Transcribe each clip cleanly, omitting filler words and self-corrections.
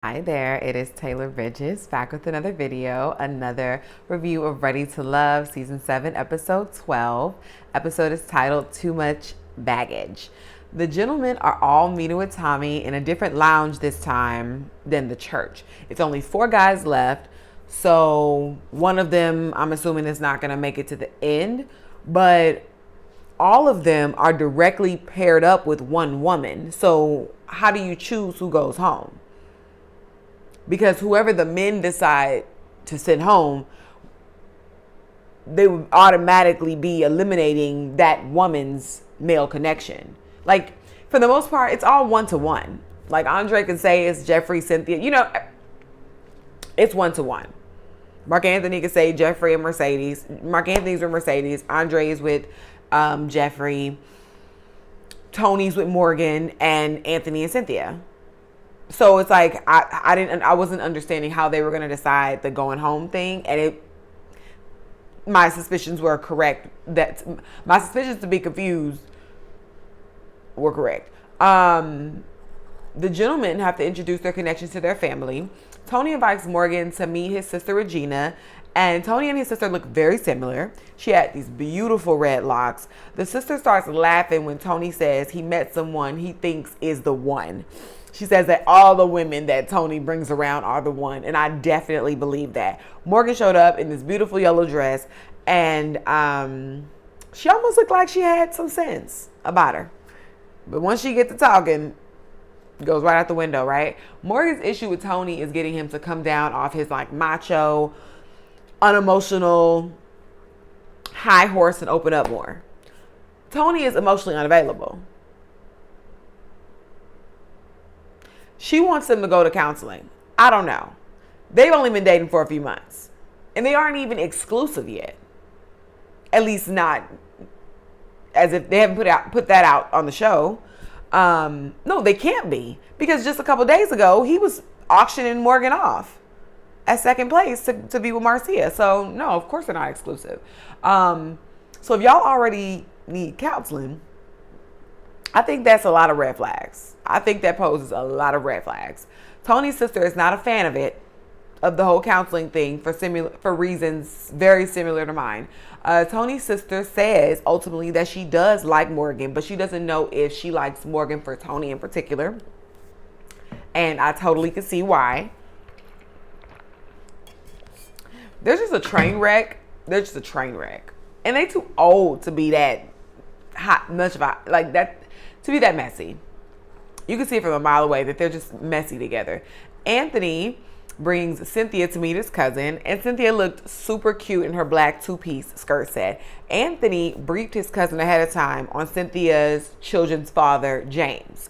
Hi there, it is Taylor Bridges back with another video, another review of Ready to Love Season 7, Episode 12. Episode is titled Too Much Baggage. The gentlemen are all meeting with Tommy in a different lounge this time than the church. It's only 4 guys left, so one of them, I'm assuming, is not going to make it to the end, but all of them are directly paired up with one woman. So how do you choose who goes home? Because whoever the men decide to send home, they would automatically be eliminating that woman's male connection. Like, for the most part, it's all one-to-one. Like, Andre can say it's Jeffrey, Cynthia. You know, it's one-to-one. Mark Anthony can say Jeffrey and Mercedes. Mark Anthony's with Mercedes. Andre is with Jeffrey. Tony's with Morgan. And Anthony and Cynthia. So it's like I wasn't understanding how they were going to decide the going home thing, and my suspicions were correct. My suspicions to be confused were correct. The gentlemen have to introduce their connections to their family. Tony invites Morgan to meet his sister Regina, and Tony and his sister look very similar. She had these beautiful red locks. The sister starts laughing when Tony says he met someone he thinks is the one. She says that all the women that Tony brings around are the one. And I definitely believe that. Morgan showed up in this beautiful yellow dress. And she almost looked like she had some sense about her. But once she gets to talking, it goes right out the window, right? Morgan's issue with Tony is getting him to come down off his like macho, unemotional, high horse and open up more. Tony is emotionally unavailable. She wants him to go to counseling. I don't know. They've only been dating for a few months. And they aren't even exclusive yet. At least not as if they haven't put that out on the show. No, they can't be. Because just a couple days ago, he was auctioning Morgan off at second place to be with Marcia. So, no, of course they're not exclusive. So if y'all already need counseling, I think that's a lot of red flags. I think that poses a lot of red flags. Tony's sister is not a fan of the whole counseling thing for reasons very similar to mine. Tony's sister says ultimately that she does like Morgan, but she doesn't know if she likes Morgan for Tony in particular. And I totally can see why. There's just a train wreck. They're just a train wreck. And they too old to be that hot, much of a, like that, to be that messy. You can see from a mile away that they're just messy together. Anthony brings Cynthia to meet his cousin, and Cynthia looked super cute in her black 2-piece skirt set. Anthony briefed his cousin ahead of time on Cynthia's children's father, James.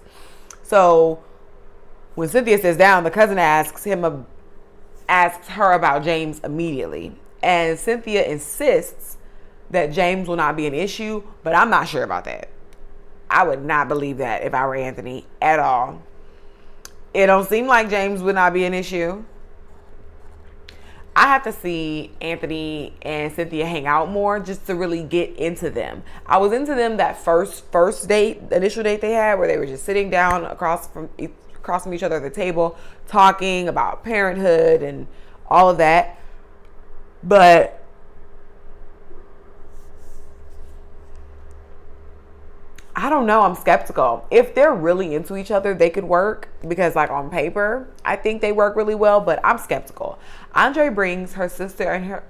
So when Cynthia sits down, the cousin asks her about James immediately. And Cynthia insists that James will not be an issue, but I'm not sure about that. I would not believe that if I were Anthony at all. It don't seem like James would not be an issue. I have to see Anthony and Cynthia hang out more just to really get into them. I was into them that first date, the initial date they had, where they were just sitting down across from each other at the table, talking about parenthood and all of that. But I don't know. I'm skeptical. If they're really into each other, they could work because, like, on paper, I think they work really well. But I'm skeptical. Andre brings her sister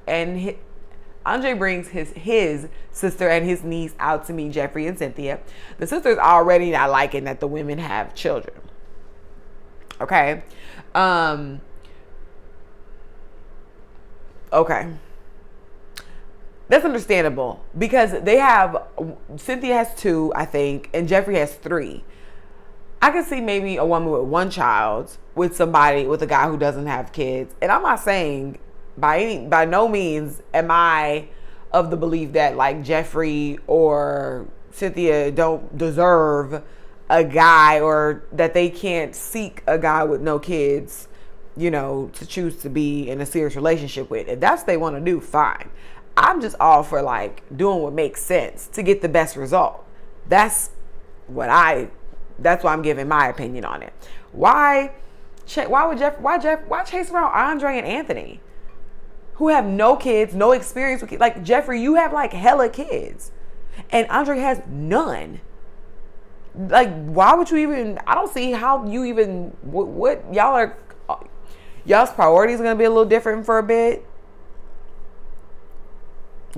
Andre brings his sister and his niece out to meet Jeffrey and Cynthia. The sister's already not liking that the women have children. Okay. Okay. That's understandable because Cynthia has 2, I think, and Jeffrey has 3. I could see maybe a woman with 1 child with a guy who doesn't have kids. And I'm not saying by no means am I of the belief that like Jeffrey or Cynthia don't deserve a guy or that they can't seek a guy with no kids, to choose to be in a serious relationship with. If that's what they want to do, fine. I'm just all for like doing what makes sense to get the best result. That's why I'm giving my opinion on it. Why Why chase around Andre and Anthony, who have no kids, no experience with kids? Like, Jeffree, you have like hella kids, and Andre has none. Like, why would you even? I don't see how you even. What y'all's priorities are gonna be a little different for a bit.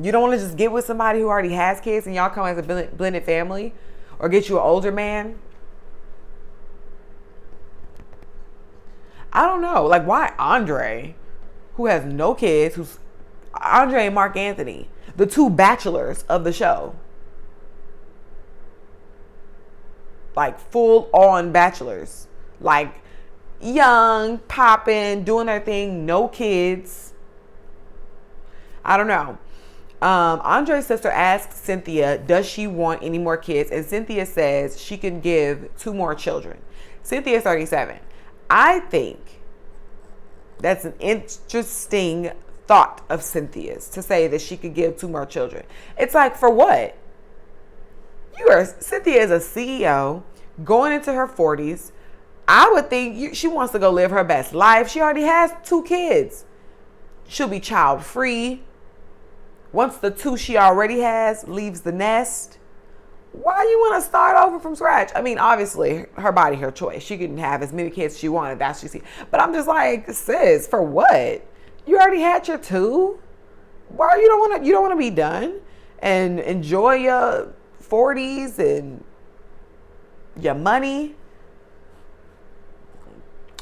You don't want to just get with somebody who already has kids and y'all come as a blended family, or get you an older man. I don't know. Like, why Andre, who has no kids, who's Andre and Mark Anthony, the two bachelors of the show. Like, full on bachelors. Like, young, popping, doing their thing, no kids. I don't know. Andre's sister asks Cynthia, does she want any more kids? And Cynthia says she can give 2 more children. Cynthia's 37. I think that's an interesting thought of Cynthia's, to say that she could give 2 more children. It's like, for what? Cynthia is a CEO going into her 40s. I would think she wants to go live her best life. She already has 2 kids. She'll be child free. Once the 2 she already has leaves the nest, why you want to start over from scratch? I mean, obviously, her body, her choice. She can have as many kids as she wanted. That's what she see. But I'm just like, sis, for what? You already had your 2. Why you don't want to be done and enjoy your 40s and your money?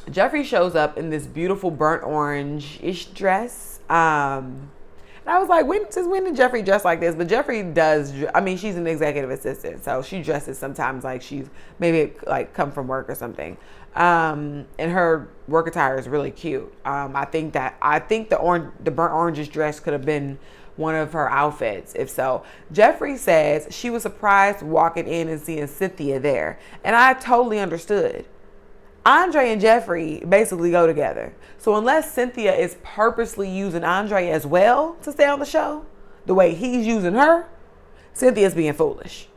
Jeffree shows up in this beautiful burnt orange-ish dress. And I was like, since when did Jeffree dress like this? But Jeffree does, I mean, she's an executive assistant, so she dresses sometimes like she's maybe like come from work or something. And her work attire is really cute. I think the burnt orange dress could have been one of her outfits, if so. Jeffree says she was surprised walking in and seeing Cynthia there. And I totally understood. Andre and Jeffree basically go together. So unless Cynthia is purposely using Andre as well to stay on the show, the way he's using her, Cynthia's being foolish.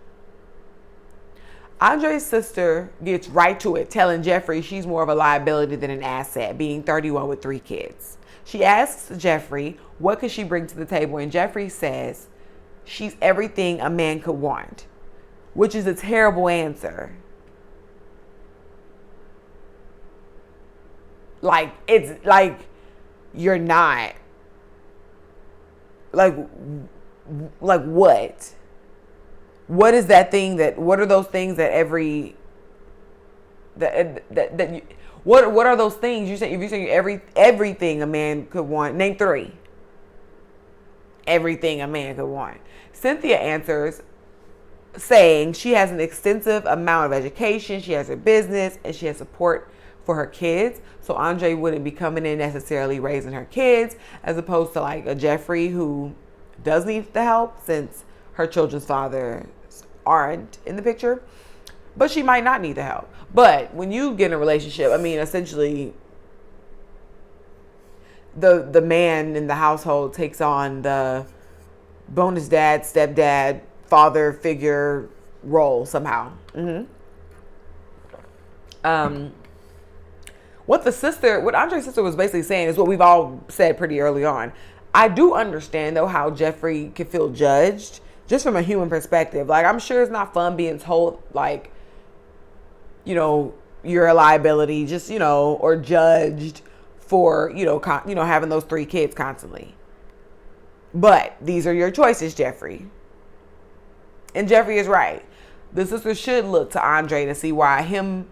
Andre's sister gets right to it, telling Jeffree she's more of a liability than an asset, being 31 with 3 kids. She asks Jeffree what could she bring to the table, and Jeffree says she's everything a man could want, which is a terrible answer. Like, it's like, you're not. Like what? What is that thing what are those things that what are those things you say, if you say everything a man could want, name 3. Everything a man could want. Cynthia answers saying she has an extensive amount of education, she has her business, and she has support for her kids. So Andre wouldn't be coming in necessarily raising her kids, as opposed to like a Jeffree who does need the help since her children's fathers aren't in the picture. But she might not need the help. But when you get in a relationship, I mean, essentially the man in the household takes on the bonus dad, stepdad, father figure role somehow. What Andre's sister was basically saying is what we've all said pretty early on. I do understand, though, how Jeffree can feel judged just from a human perspective. Like, I'm sure it's not fun being told, like, you know, you're a liability, just, you know, or judged for, having those 3 kids constantly. But these are your choices, Jeffree. And Jeffree is right. The sister should look to Andre to see why him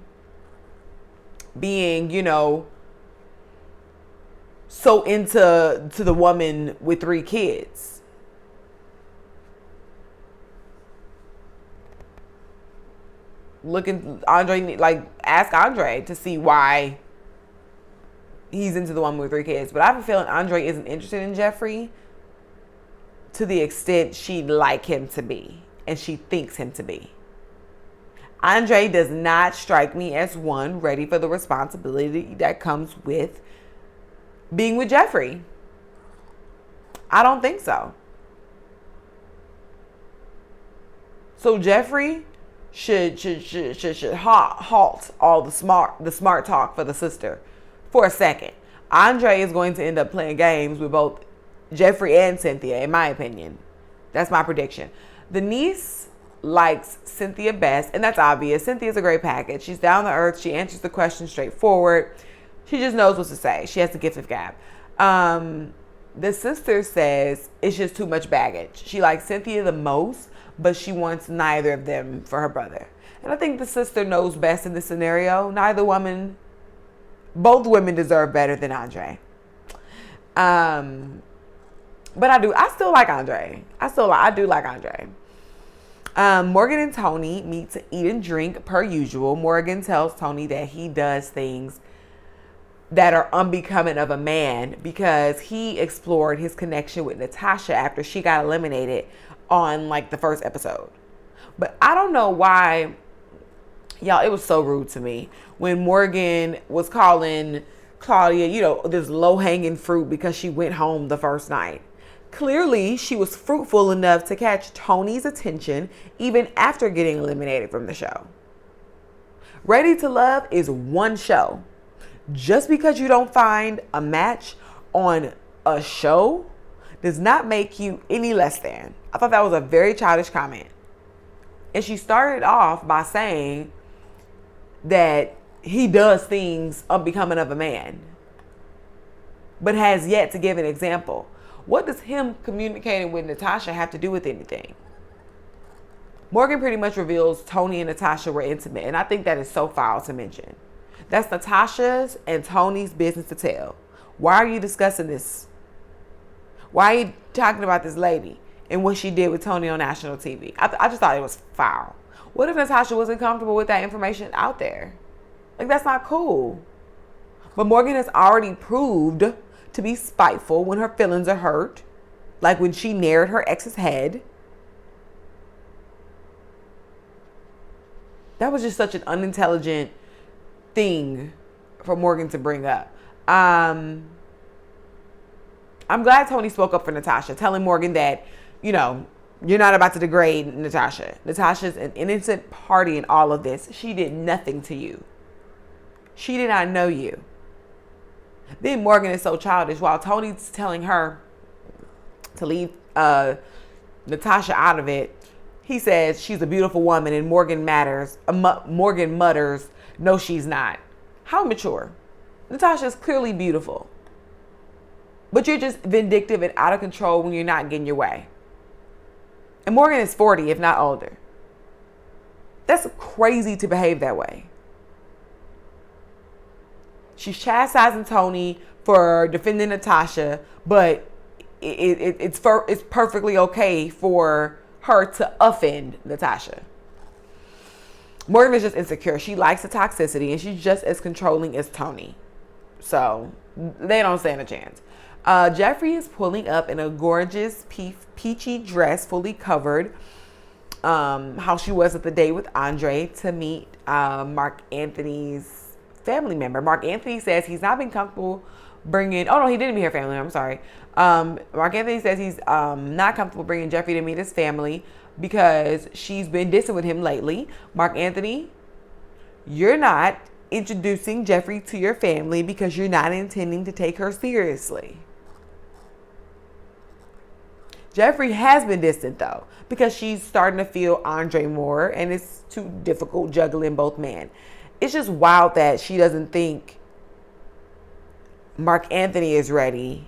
being, so into the woman with 3 kids. Ask Andre to see why he's into the woman with 3 kids. But I have a feeling Andre isn't interested in Jeffree to the extent she'd like him to be, and she thinks him to be. Andre does not strike me as one ready for the responsibility that comes with being with Jeffree. I don't think so. So Jeffree should halt all the smart talk for the sister. for a second. Andre is going to end up playing games with both Jeffree and Cynthia, in my opinion. That's my prediction. Denise likes Cynthia best, and that's obvious. Cynthia's a great package. She's down to earth. She answers the questions straightforward. She just knows what to say. She has the gift of gab. The sister says it's just too much baggage. She likes Cynthia the most, but she wants neither of them for her brother. And I think the sister knows best in this scenario. Both women deserve better than Andre. But I still like Andre. I do like Andre. Morgan and Tony meet to eat and drink per usual. Morgan tells Tony that he does things that are unbecoming of a man because he explored his connection with Natasha after she got eliminated on like the first episode. But I don't know why, y'all, it was so rude to me when Morgan was calling Claudia, this low-hanging fruit because she went home the first night. Clearly, she was fruitful enough to catch Tony's attention even after getting eliminated from the show. Ready to Love is one show. Just because you don't find a match on a show does not make you any less than. I thought that was a very childish comment. And she started off by saying that he does things unbecoming of a man, but has yet to give an example. What does him communicating with Natasha have to do with anything? Morgan pretty much reveals Tony and Natasha were intimate, and I think that is so foul to mention. That's Natasha's and Tony's business to tell. Why are you discussing this? Why are you talking about this lady and what she did with Tony on national TV? I just thought it was foul. What if Natasha wasn't comfortable with that information out there? Like, that's not cool. But Morgan has already proved to be spiteful when her feelings are hurt, like when she nared her ex's head. That was just such an unintelligent thing for Morgan to bring up. I'm glad Tony spoke up for Natasha, telling Morgan that, you're not about to degrade Natasha. Natasha's an innocent party in all of this. She did nothing to you. She did not know you. Then Morgan is so childish while Tony's telling her to leave Natasha out of it. He says she's a beautiful woman and Morgan mutters, no, she's not. How mature. Natasha's clearly beautiful. But you're just vindictive and out of control when you're not getting your way. And Morgan is 40, if not older. That's crazy to behave that way. She's chastising Tony for defending Natasha, but it's perfectly okay for her to offend Natasha. Morgan is just insecure. She likes the toxicity, and she's just as controlling as Tony. So they don't stand a chance. Jeffree is pulling up in a gorgeous peachy dress, fully covered, how she was at the date with Andre, to meet Mark Anthony's family member. Mark Anthony says he's not been comfortable bringing... Oh, no, he didn't meet her family. I'm sorry. Mark Anthony says he's not comfortable bringing Jeffree to meet his family because she's been dissing with him lately. Mark Anthony, you're not introducing Jeffree to your family because you're not intending to take her seriously. Jeffree has been distant, though, because she's starting to feel Andre more, and it's too difficult juggling both men. It's just wild that she doesn't think Mark Anthony is ready.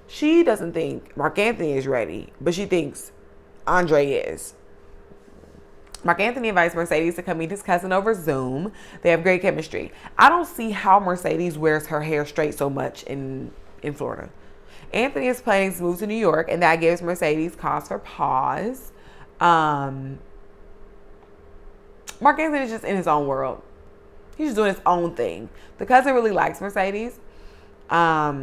She doesn't think Mark Anthony is ready, but she thinks Andre is. Mark Anthony invites Mercedes to come meet his cousin over Zoom. They have great chemistry. I don't see how Mercedes wears her hair straight so much in Florida. Anthony is planning to move to New York, and that gives Mercedes cause for pause. Mark Anthony is just in his own world. He's just doing his own thing. The cousin really likes Mercedes. I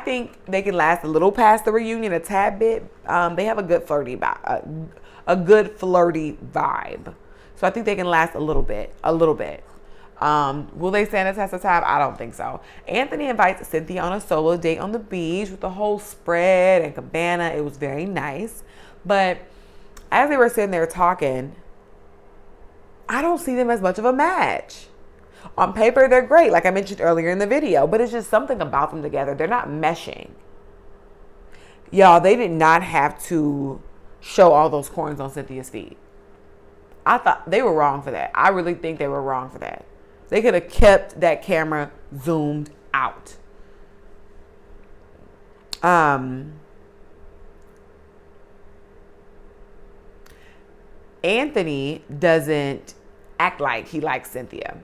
think they can last a little past the reunion, a tad bit. They have a good flirty vibe. So I think they can last a little bit. Will they stand the test of time? I don't think so. Anthony invites Cynthia on a solo date on the beach with the whole spread and cabana. It was very nice. But as they were sitting there talking, I don't see them as much of a match. On paper, they're great, like I mentioned earlier in the video, but it's just something about them together. They're not meshing. Y'all, they did not have to show all those corns on Cynthia's feet. I thought they were wrong for that. I really think they were wrong for that. They could have kept that camera zoomed out. Anthony doesn't act like he likes Cynthia.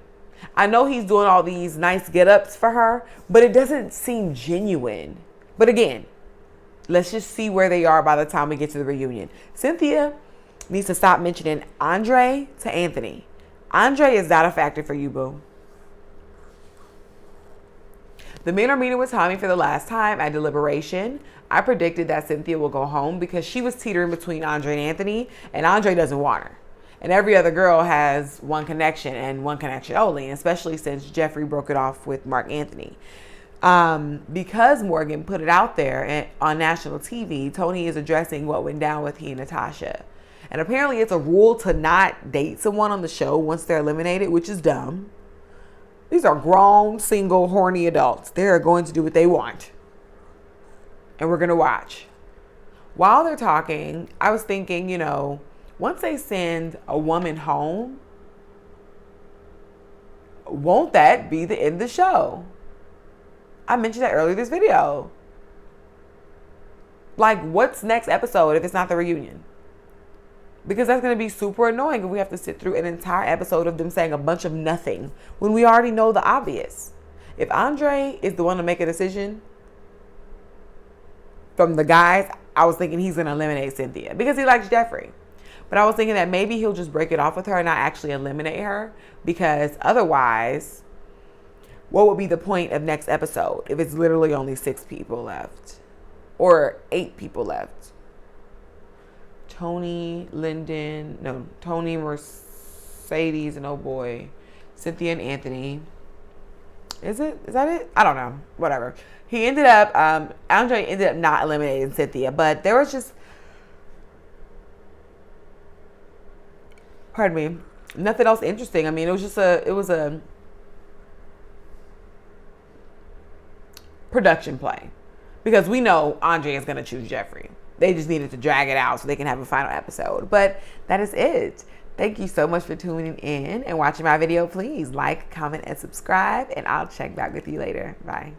I know he's doing all these nice get-ups for her, but it doesn't seem genuine. But again, let's just see where they are by the time we get to the reunion. Cynthia needs to stop mentioning Andre to Anthony. Andre is not a factor for you, boo. The men are meeting with Tommy for the last time at deliberation. I predicted that Cynthia will go home because she was teetering between Andre and Anthony, and Andre doesn't want her. And every other girl has one connection and one connection only, especially since Jeffrey broke it off with Mark Anthony. Because Morgan put it out there on national TV, Tony is addressing what went down with he and Natasha. And apparently it's a rule to not date someone on the show once they're eliminated, which is dumb. These are grown, single, horny adults. They are going to do what they want. And we're going to watch. While they're talking, I was thinking, you know, once they send a woman home, won't that be the end of the show? I mentioned that earlier in this video. Like, what's next episode if it's not the reunion? Because that's going to be super annoying if we have to sit through an entire episode of them saying a bunch of nothing when we already know the obvious. If Andre is the one to make a decision from the guys, I was thinking he's going to eliminate Cynthia because he likes Jeffrey. But I was thinking that maybe he'll just break it off with her and not actually eliminate her, because otherwise, what would be the point of next episode if it's literally only 6 people left or 8 people left? Tony, Mercedes, and oh boy, Cynthia and Anthony. Is that it? I don't know. Whatever. He ended up, Andre ended up not eliminating Cynthia, but there was just, pardon me, nothing else interesting. I mean, it was a production play, because we know Andre is going to choose Jeffrey. They just needed to drag it out so they can have a final episode. But that is it. Thank you so much for tuning in and watching my video. Please like, comment, and subscribe, and I'll check back with you later. Bye.